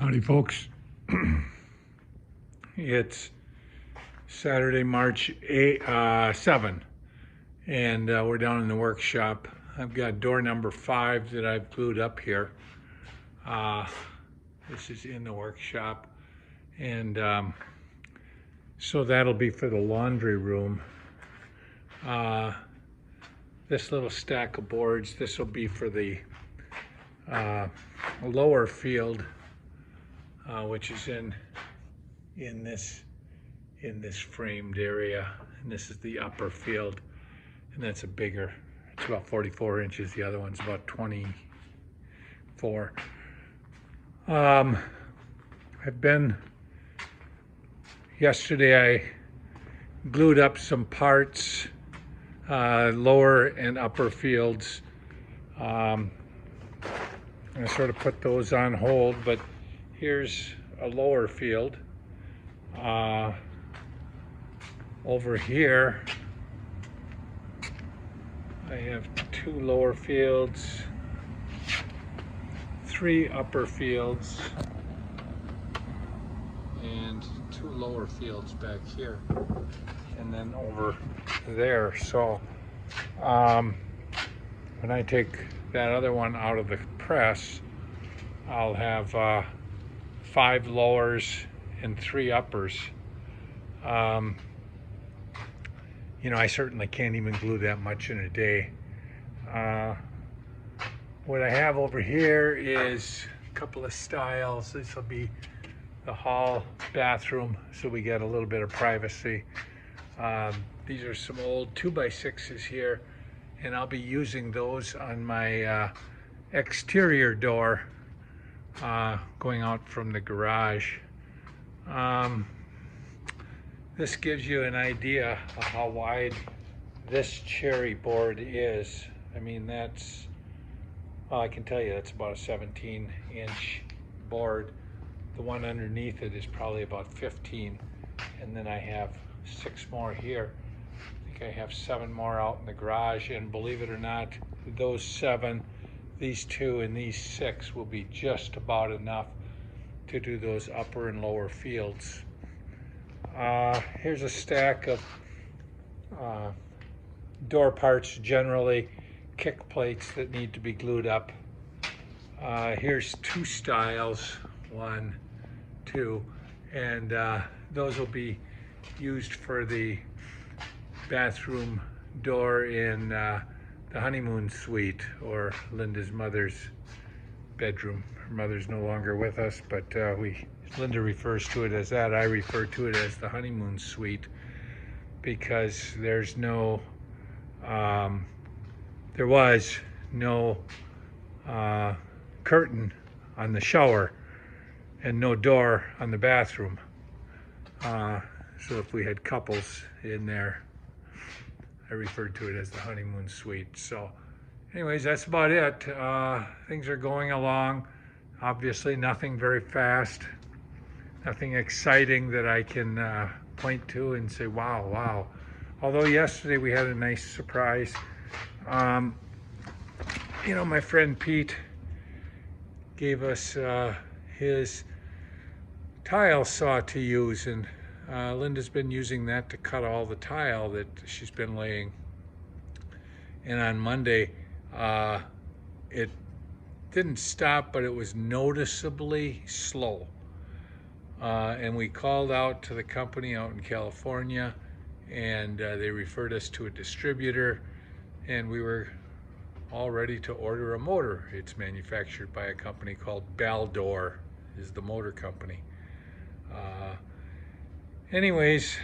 Howdy, folks. It's Saturday, March 7, and we're down in the workshop. I've got door number 5 that I've glued up here. This is in the workshop, and so that'll be for the laundry room. This little stack of boards, this will be for the lower field, which is in this framed area, and this is the upper field, and that's a bigger, it's about 44 inches. The other one's about 24. Yesterday I glued up some parts, lower and upper fields. I sort of put those on hold, but here's a lower field. Over here, I have 2 lower fields, 3 upper fields, and 2 lower fields back here, and then over there. So when I take that other one out of the press, I'll have 5 lowers and 3 uppers. You know, I certainly can't even glue that much in a day. What I have over here is a couple of styles. This will be the hall bathroom, so we get a little bit of privacy. These are some old 2x6s here, and I'll be using those on my exterior door going out from the garage. This gives you an idea of how wide this cherry board is. I mean, that's, well, I can tell you that's about a 17-inch board. The one underneath it is probably about 15, and then I have 6 more here. I think I have 7 more out in the garage, and believe it or not, those 7, these 2 and these 6 will be just about enough to do those upper and lower fields. Here's a stack of door parts, generally kick plates that need to be glued up. Here's 2 styles, 1, 2, and those will be used for the bathroom door in the honeymoon suite, or Linda's mother's bedroom. Her mother's no longer with us, but Linda refers to it as that. I refer to it as the honeymoon suite, because there's no, there was no curtain on the shower and no door on the bathroom. So if we had couples in there, I referred to it as the honeymoon suite. So anyways, that's about it. Things are going along. Obviously nothing very fast, nothing exciting that I can point to and say, wow, wow. Although yesterday we had a nice surprise. You know, my friend Pete gave us his tile saw to use, and Linda's been using that to cut all the tile that she's been laying. And on Monday, it didn't stop, but it was noticeably slow. And we called out to the company out in California, and they referred us to a distributor, and we were all ready to order a motor. It's manufactured by a company called Baldor, is the motor company. Anyways,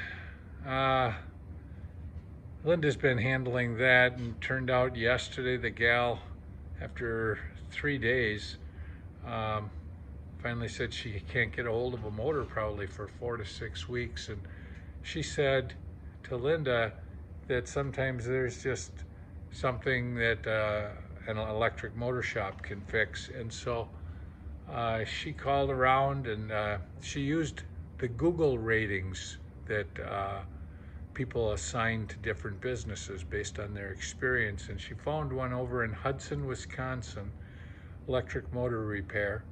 Linda's been handling that, and turned out yesterday the gal, after 3 days, finally said she can't get a hold of a motor probably for 4 to 6 weeks. And she said to Linda that sometimes there's just something that an electric motor shop can fix. And so she called around, and she used the Google ratings that people assign to different businesses based on their experience. And she found one over in Hudson, Wisconsin, electric motor repair.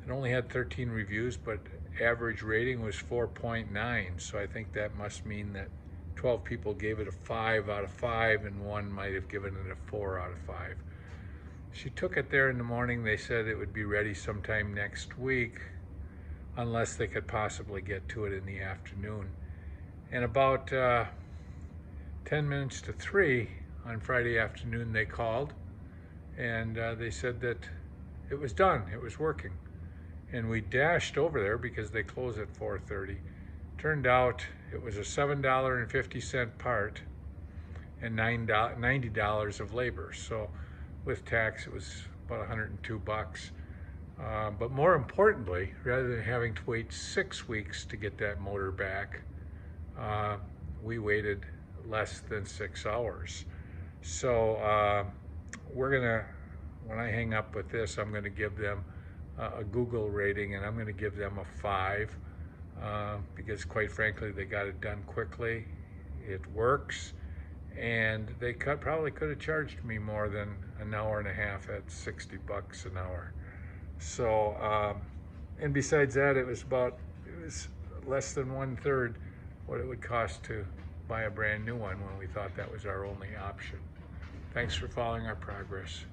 It only had 13 reviews, but average rating was 4.9. So I think that must mean that 12 people gave it a 5 out of 5, and one might have given it a 4 out of 5. She took it there in the morning. They said it would be ready sometime next week, unless they could possibly get to it in the afternoon. And about 10 minutes to 3 on Friday afternoon, they called, and they said that it was done, it was working. And we dashed over there because they close at 4:30. Turned out it was a $7.50 part and $90 of labor. So with tax, it was about $102. But more importantly, rather than having to wait 6 weeks to get that motor back, we waited less than 6 hours. So we're gonna, when I hang up with this, I'm gonna give them a Google rating, and I'm gonna give them a 5, because quite frankly, they got it done quickly, it works, and they probably could have charged me more than an hour and a half at $60 an hour. So, and besides that, it was less than 1/3 what it would cost to buy a brand new one when we thought that was our only option. Thanks for following our progress.